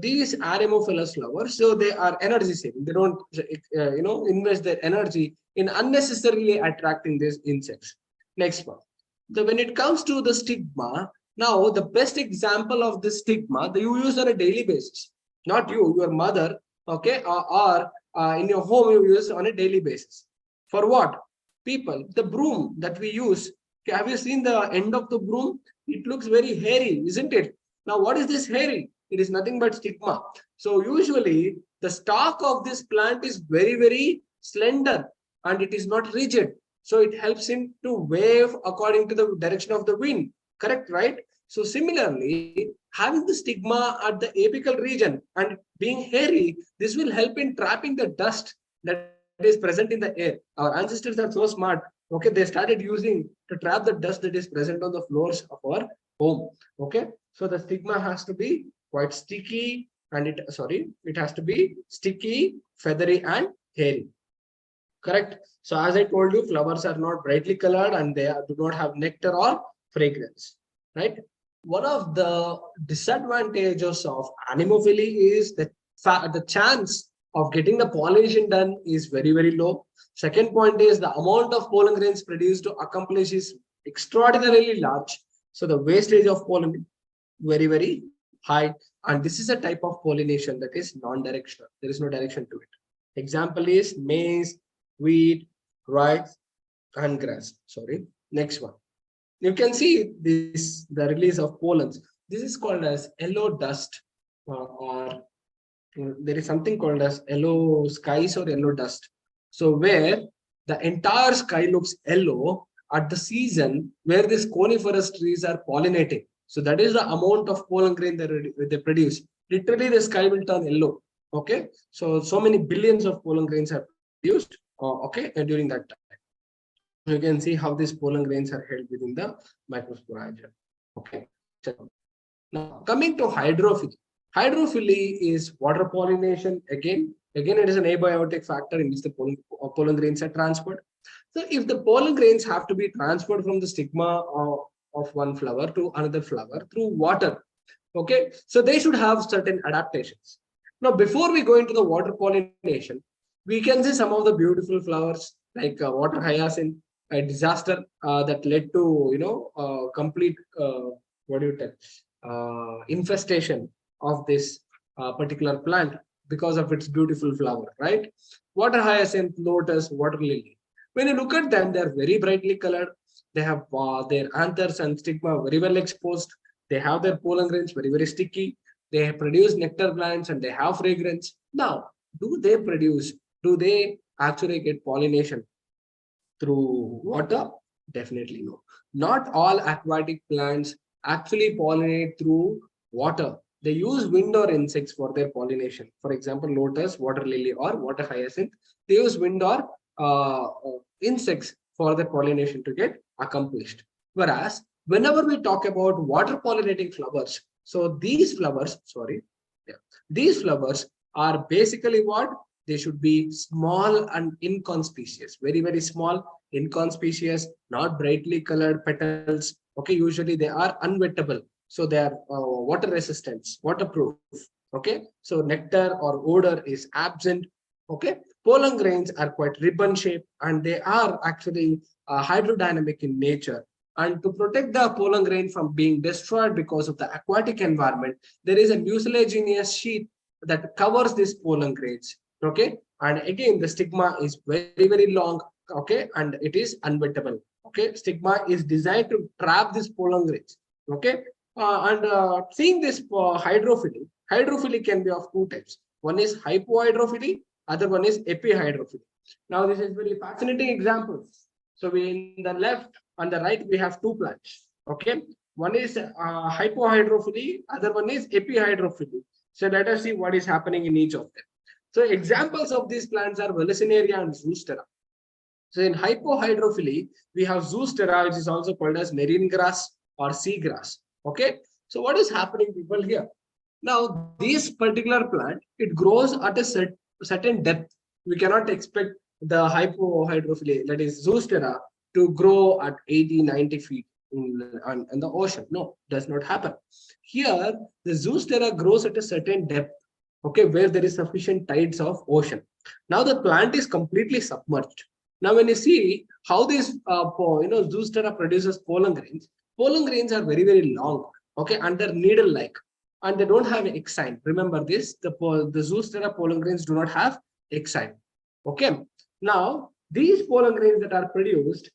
these anemophilous flowers, so they are energy saving. They don't invest their energy in unnecessarily attracting these insects. Next one. When it comes to the stigma, now the best example of the stigma that you use on a daily basis, not you, your mother, okay, or in your home you use on a daily basis. For what? People, the broom that we use. Have you seen the end of the broom? It looks very hairy, isn't it? Now, what is this hairy? It is nothing but stigma. So usually the stalk of this plant is very, very slender and it is not rigid. So it helps him to wave according to the direction of the wind. Correct, right? So similarly, having the stigma at the apical region and being hairy, this will help in trapping the dust that is present in the air. Our ancestors are so smart. Okay, they started using to trap the dust that is present on the floors of our home. Okay, so the stigma has to be quite sticky, and it has to be sticky, feathery, and hairy. Correct. So as I told you, flowers are not brightly colored and they do not have nectar or fragrance. Right. One of the disadvantages of anemophily is that the chance of getting the pollination done is very, very low. Second point is the amount of pollen grains produced to accomplish is extraordinarily large. So the wastage of pollen very, very high. And this is a type of pollination that is non-directional. There is no direction to it. Example is maize, wheat, rice, and grass. Sorry. Next one. You can see the release of pollens. This is called as yellow dust or there is something called as yellow skies or yellow dust. So where the entire sky looks yellow at the season where these coniferous trees are pollinating. So that is the amount of pollen grain they produce. Literally, the sky will turn yellow. Okay, so many billions of pollen grains are produced. Okay, during that time, you can see how these pollen grains are held within the microsporidium. Okay, so now coming to hydrophily. Hydrophily is water pollination. Again, it is an abiotic factor in which the pollen grains are transferred. So if the pollen grains have to be transferred from the stigma of one flower to another flower through water, okay, so they should have certain adaptations. Now, before we go into the water pollination, we can see some of the beautiful flowers like water hyacinth, a disaster that led to complete what do you tell infestation of this particular plant because of its beautiful flower, right? Water hyacinth, lotus, water lily. When you look at them, they are very brightly colored. They have their anthers and stigma very well exposed. They have their pollen grains very, very sticky. They produce nectar glands and they have fragrance. Now, do they actually get pollination through water? Definitely no. Not all aquatic plants actually pollinate through water. They use wind or insects for their pollination. For example, lotus, water lily, or water hyacinth, they use wind or insects for their pollination to get accomplished. Whereas, whenever we talk about water pollinating flowers, so these flowers are basically what? They should be small and inconspicuous, very, very small, inconspicuous, not brightly colored petals. Okay, usually they are unwettable. So they are water resistant, waterproof. Okay, so nectar or odor is absent. Okay, pollen grains are quite ribbon shaped and they are actually hydrodynamic in nature. And to protect the pollen grain from being destroyed because of the aquatic environment, there is a mucilaginous sheath that covers these pollen grains. Okay, and again, the stigma is very, very long. Okay, and it is unwettable. Okay, stigma is designed to trap these pollen grains. Okay, and seeing this hydrophily can be of two types. One is hypohydrophily, other one is epihydrophily. Now, this is very fascinating example. So we in the left and the right we have two plants. Okay, one is hypohydrophily, other one is epihydrophily. So let us see what is happening in each of them. So examples of these plants are Vallisneria and Zoostera. So in hypohydrophily, we have Zoostera, which is also called as marine grass or sea grass. Okay. So what is happening, people, here? Now, this particular plant, it grows at a certain depth. We cannot expect the hypohydrophily, that is Zoostera, to grow at 80, 90 feet in the ocean. No, does not happen. Here, the Zoostera grows at a certain depth, okay, where there is sufficient tides of ocean. Now the plant is completely submerged. Now, when you see how this Zoostera produces pollen grains are very, very long, okay, and they're needle-like, and they don't have exine. Remember this: the Zoostera pollen grains do not have exine. Okay. Now, these pollen grains that are produced,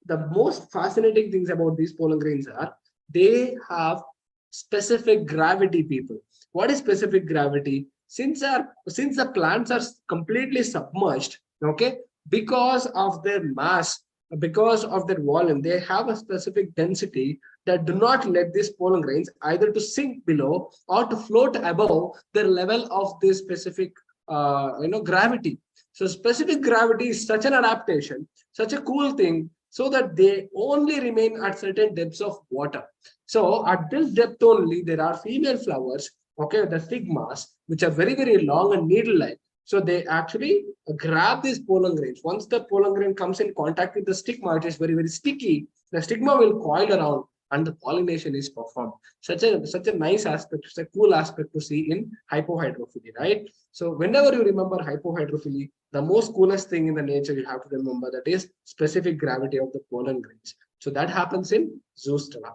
the most fascinating things about these pollen grains are they have specific gravity, people. What is specific gravity? Since the plants are completely submerged, okay, because of their mass, because of their volume, they have a specific density that do not let these pollen grains either to sink below or to float above their level of this specific gravity. So specific gravity is such an adaptation, such a cool thing, so that they only remain at certain depths of water. So at this depth only, there are female flowers, okay, the stigmas, which are very, very long and needle-like. So they actually grab these pollen grains. Once the pollen grain comes in contact with the stigma, it is very, very sticky. The stigma will coil around and the pollination is performed. Such a nice aspect, such a cool aspect to see in hypohydrophily, right? So whenever you remember hypohydrophily, the most coolest thing in the nature you have to remember that is specific gravity of the pollen grains. So that happens in Zoostera.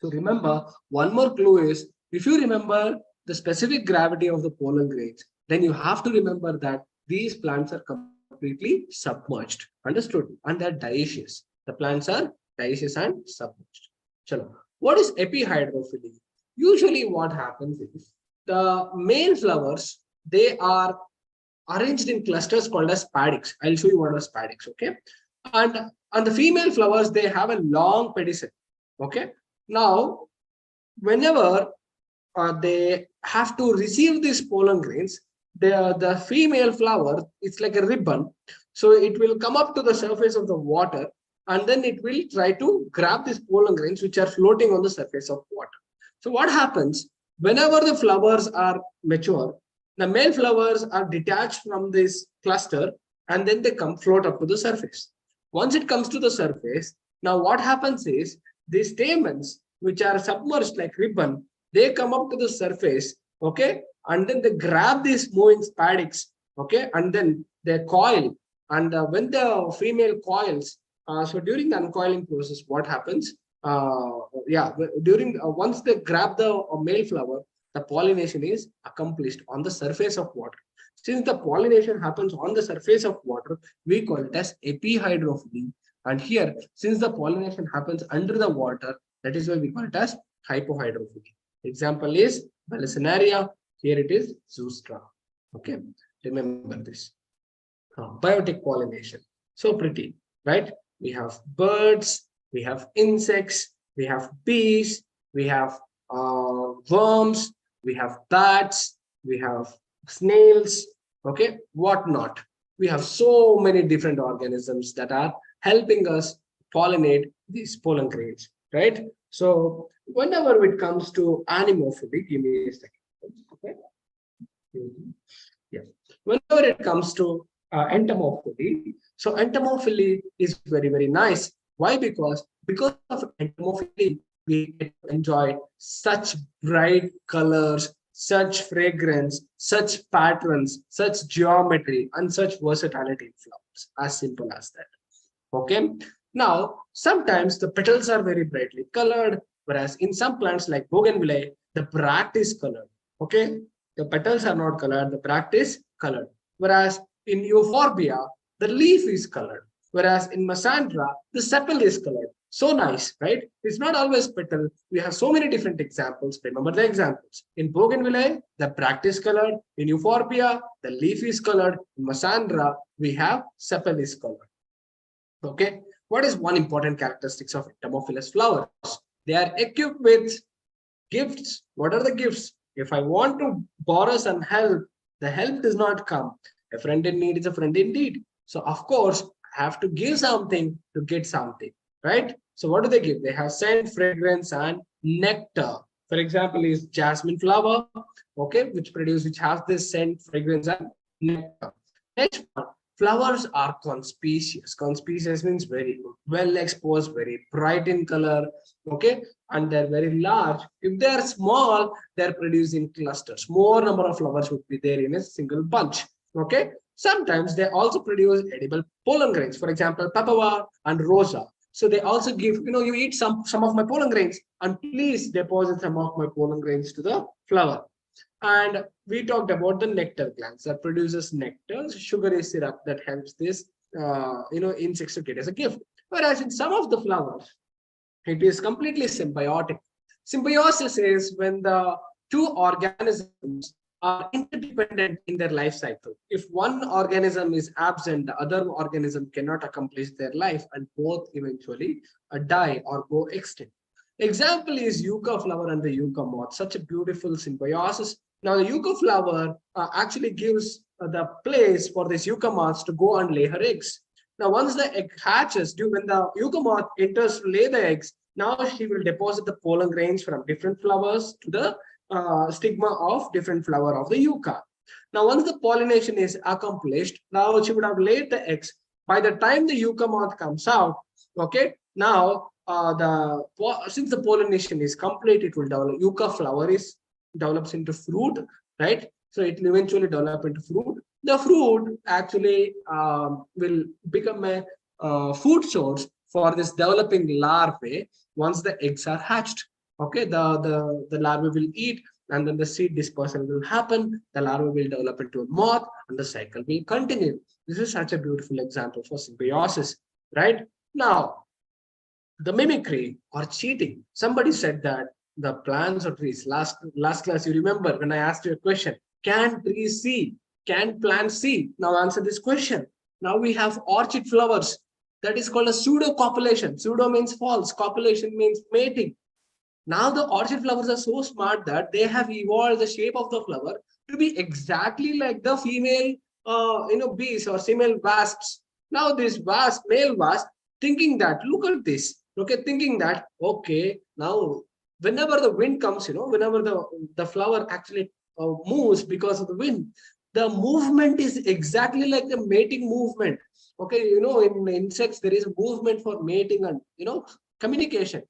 So remember, one more clue is, if you remember the specific gravity of the pollen grains, then you have to remember that these plants are completely submerged. Understood? And they're dioecious. The plants are dioecious and submerged. Chalo. What is epihydrophily? Usually what happens is, The male flowers, they are arranged in clusters called as spadix. I'll show you what are spadix, okay? And the female flowers, they have a long pedicel, okay? Now, whenever they have to receive these pollen grains, the female flower, it's like a ribbon. So it will come up to the surface of the water, and then it will try to grab these pollen grains which are floating on the surface of water. So what happens whenever the flowers are mature, the male flowers are detached from this cluster, and then they come float up to the surface. Once it comes to the surface, now what happens is these stamens, which are submerged like ribbon, they come up to the surface, okay, and then they grab these moving spadix, okay, and then they coil. And when the female coils, so during the uncoiling process, what happens? During once they grab the male flower, the pollination is accomplished on the surface of water. Since the pollination happens on the surface of water, we call it as epihydrophily. And here, since the pollination happens under the water, that is why we call it as hypohydrophily. Example is Vallisneria. Here it is Zoostra. Okay, remember this. Biotic pollination. So pretty, right? We have birds, we have insects, we have bees, we have worms, we have bats, we have snails, okay, whatnot. We have so many different organisms that are helping us pollinate these pollen grains, right? So whenever it comes to anemophily, give me a second. Okay. Yeah. Whenever it comes to entomophily, so entomophily is very, very nice. Why? Because of entomophily, we enjoy such bright colors, such fragrance, such patterns, such geometry, and such versatility in flowers. As simple as that. Okay. Now, sometimes the petals are very brightly colored, whereas in some plants like bougainvillea, the bract is colored. Okay. The petals are not colored, the bract is colored. Whereas in euphorbia, the leaf is colored. Whereas in Masandra, the sepal is colored. So nice, right? It's not always petal. We have so many different examples. Remember the examples. In bougainvillea, the bract is colored. In euphorbia, the leaf is colored. In Masandra, we have sepal is colored. Okay. What is one important characteristics of entomophilous flowers? They are equipped with gifts. What are the gifts? If I want to borrow some help, the help does not come. A friend in need is a friend indeed. So of course, I have to give something to get something, right? So what do they give? They have scent, fragrance, and nectar. For example, is jasmine flower, okay, which has this scent, fragrance, and nectar. Next one, flowers are conspicuous. Conspicuous means very well exposed, very bright in color, okay, and they're very large. If they are small, they're producing clusters. More number of flowers would be there in a single bunch. Okay. Sometimes they also produce edible pollen grains. For example, papaver and rosa. So they also give, you eat some of my pollen grains and please deposit some of my pollen grains to the flower. And we talked about the nectar glands that produces nectar, sugary syrup that helps this, insects to get as a gift. Whereas in some of the flowers, it is completely symbiotic. Symbiosis is when the two organisms are interdependent in their life cycle. If one organism is absent, the other organism cannot accomplish their life and both eventually die or go extinct. Example is yucca flower and the yucca moth, such a beautiful symbiosis. Now the yucca flower actually gives the place for this yucca moth to go and lay her eggs. Now once the egg hatches, when the yucca moth enters to lay the eggs, now she will deposit the pollen grains from different flowers to the stigma of different flower of the yucca. Now, once the pollination is accomplished, now she would have laid the eggs. By the time the yucca moth comes out, okay, now since the pollination is complete, it will develop. Yucca flower develops into fruit, right? So it will eventually develop into fruit. The fruit actually will become a food source for this developing larvae once the eggs are hatched. Okay, the larvae will eat and then the seed dispersal will happen. The larvae will develop into a moth and the cycle will continue. This is such a beautiful example for symbiosis, right? Now, the mimicry or cheating. Somebody said that the plants or trees. Last class, you remember when I asked you a question, can trees see? Can plants see? Now answer this question. Now we have orchid flowers. That is called a pseudo copulation. Pseudo means false. Copulation means mating. Now the orchid flowers are so smart that they have evolved the shape of the flower to be exactly like the female, bees or female wasps. Now this wasp, male wasp, thinking that, look at this, okay, thinking that, okay, now whenever the wind comes, whenever the flower actually moves because of the wind, the movement is exactly like the mating movement. Okay, in insects there is a movement for mating and communication.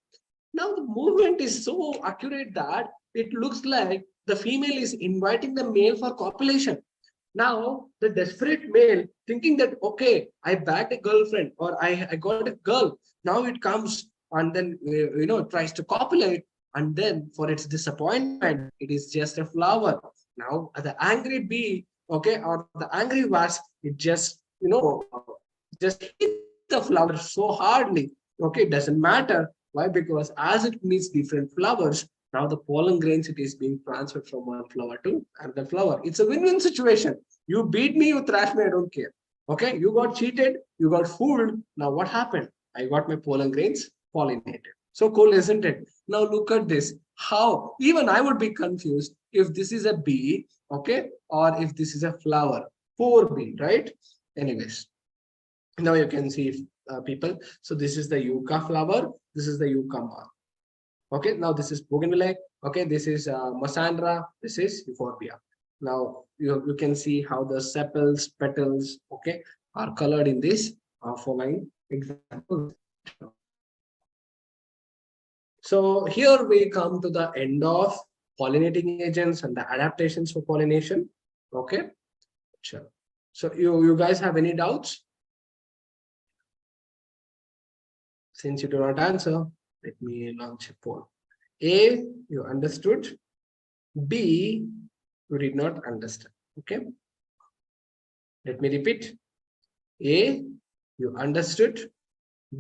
Now the movement is so accurate that it looks like the female is inviting the male for copulation. Now the desperate male thinking that, okay, I bagged a girlfriend or I got a girl. Now it comes and then tries to copulate, and then for its disappointment, it is just a flower. Now the angry bee, okay, or the angry wasp, it just hit the flower so hardly. Okay, it doesn't matter. Why? Because as it meets different flowers, now the pollen grains, it is being transferred from one flower to another flower. It's a win-win situation. You beat me, you thrash me, I don't care. Okay, you got cheated, you got fooled. Now what happened? I got my pollen grains pollinated. So cool, isn't it? Now look at this. How? Even I would be confused if this is a bee, okay, or if this is a flower. Poor bee, right? Anyways, now you can see people. So this is the yucca flower. This is the yucca moth. Okay, now this is bougainvillea. Okay, this is Masandra. This is euphorbia. Now you can see how the sepals, petals, okay, are colored in this following examples. So here we come to the end of pollinating agents and the adaptations for pollination. Okay, sure. So you guys have any doubts? Since you do not answer, let me launch a poll. A, you understood. B, you did not understand. Okay. Let me repeat. A, you understood.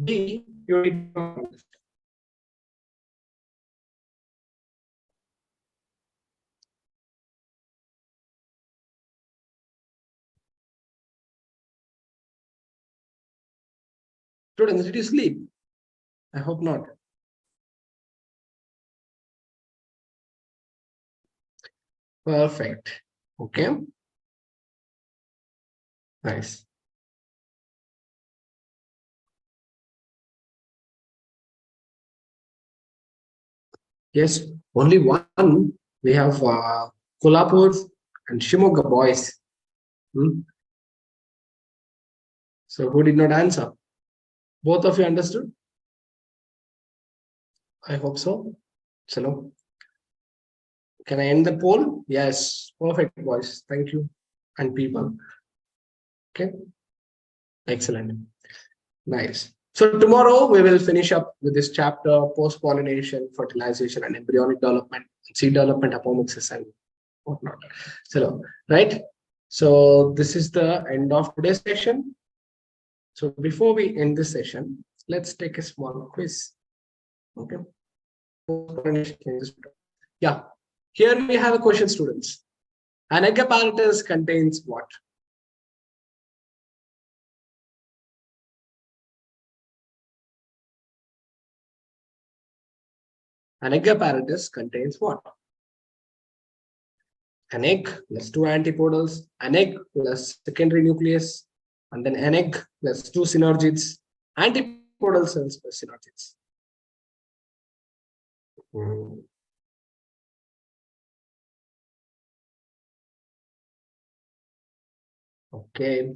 B, you did not understand. Students, did you sleep? I hope not. Perfect. Okay. Nice. Yes, only one. We have Kolhapur and Shimoga boys. Hmm? So who did not answer? Both of you understood? I hope so. So, can I end the poll? Yes. Perfect, boys. Thank you. And people. Okay. Excellent. Nice. So tomorrow we will finish up with this chapter: post-pollination, fertilization, and embryonic development, seed development, apomixis, and whatnot. So, right. So this is the end of today's session. So before we end this session, let's take a small quiz. Okay. Yeah. Here we have a question, students. An egg apparatus contains what? An egg apparatus contains what? An egg plus two antipodals, an egg plus secondary nucleus, and then an egg plus two synergids, antipodal cells plus synergids. Okay.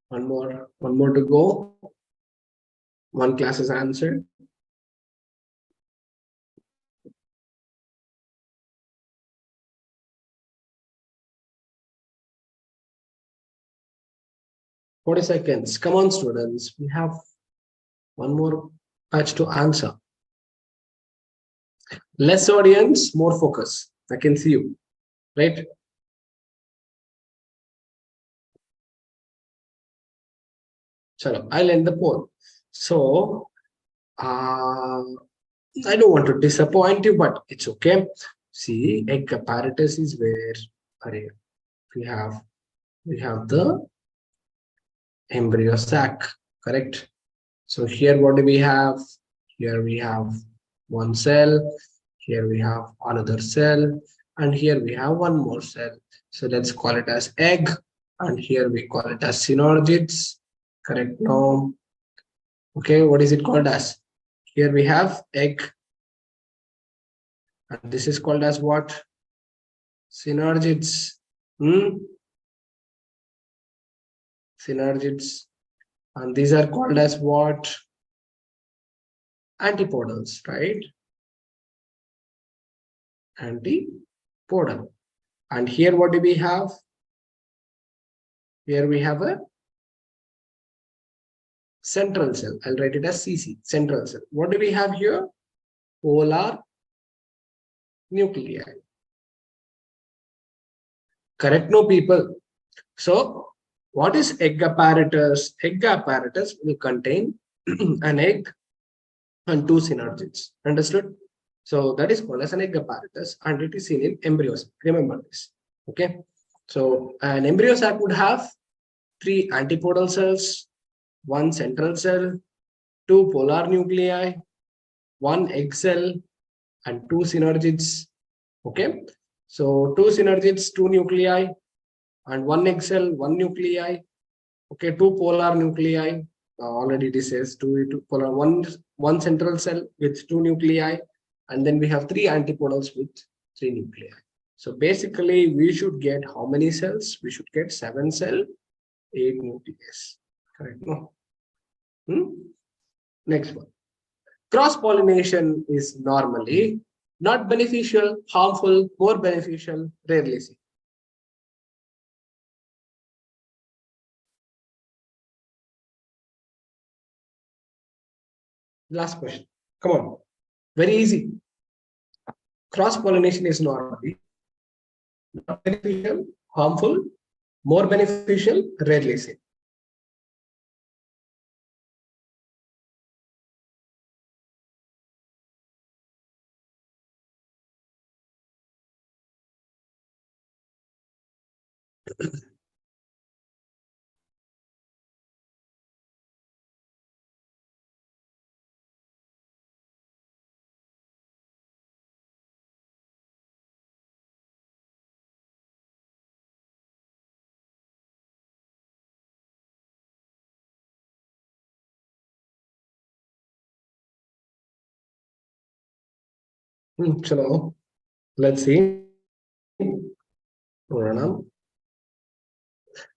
One more to go. One class is answered. Forty seconds. Come on, students. We have one more batch to answer. Less audience, more focus. I can see you, right? Chalo, I'll end the poll. So, I don't want to disappoint you, but it's okay. See, egg apparatus is where we have the embryo sac, correct? So here what do we have? Here we have one cell, here we have another cell, and here we have one more cell. So let's call it as egg, and here we call it as synergids, correct? Now, okay, what is it called as? Here we have egg, and this is called as what? Synergids. Synergids. And these are called as what? Antipodals, right? Antipodal. And here what do we have? Here we have a central cell. I'll write it as CC, central cell. What do we have here? Polar nuclei. Correct, no people? So what is egg apparatus? Egg apparatus will contain an egg and two synergids. Understood? So that is called as an egg apparatus, and it is seen in embryos. Remember this. Okay. So an embryo sac would have 3 antipodal cells, 1 central cell, 2 polar nuclei, 1 egg cell, and 2 synergids. Okay. So 2 synergids, 2 nuclei, and 1 egg cell, 1 nuclei. Okay, 2 polar nuclei. Already this says two polar, one central cell with 2 nuclei, and then we have 3 antipodals with 3 nuclei. So basically, we should get how many cells? We should get 7 cell, 8 nucleus. Correct? No. Next one. Cross-pollination is normally not beneficial, harmful, more beneficial, rarely seen. Last question. Come on. Very easy. Cross-pollination is normally not beneficial, harmful, more beneficial, rarely seen. So let's see.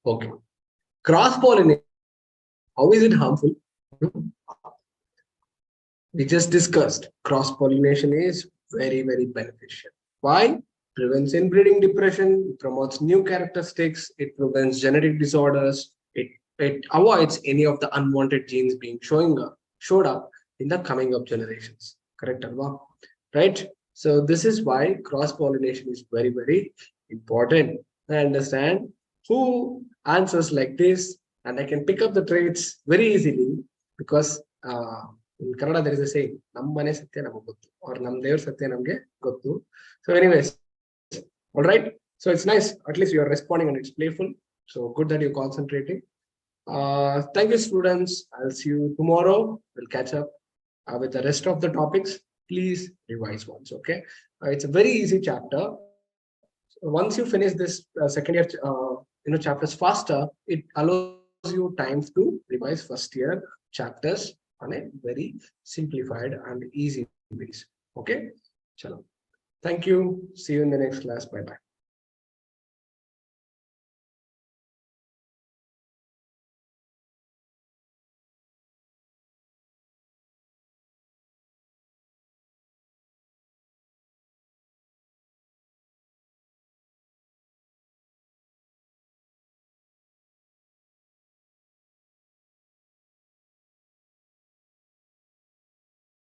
Okay. Cross-pollination, how is it harmful? We just discussed cross-pollination is very, very beneficial. Why? Prevents inbreeding depression, promotes new characteristics, it prevents genetic disorders, it avoids any of the unwanted genes being showed up in the coming up generations. Correct, Alva? Right? So this is why cross-pollination is very, very important. I understand who answers like this, and I can pick up the traits very easily because in Kannada there is a saying, "Nammane satya namu gottu," or "Nam devar satya namge gottu." So, anyways, all right. So it's nice. At least you are responding and it's playful. So good that you're concentrating. Thank you, students. I'll see you tomorrow. We'll catch up with the rest of the topics. Please revise once. Okay. It's a very easy chapter. So once you finish this second year, chapters faster, it allows you time to revise first year chapters on a very simplified and easy base. Okay. Chalo. Thank you. See you in the next class. Bye bye.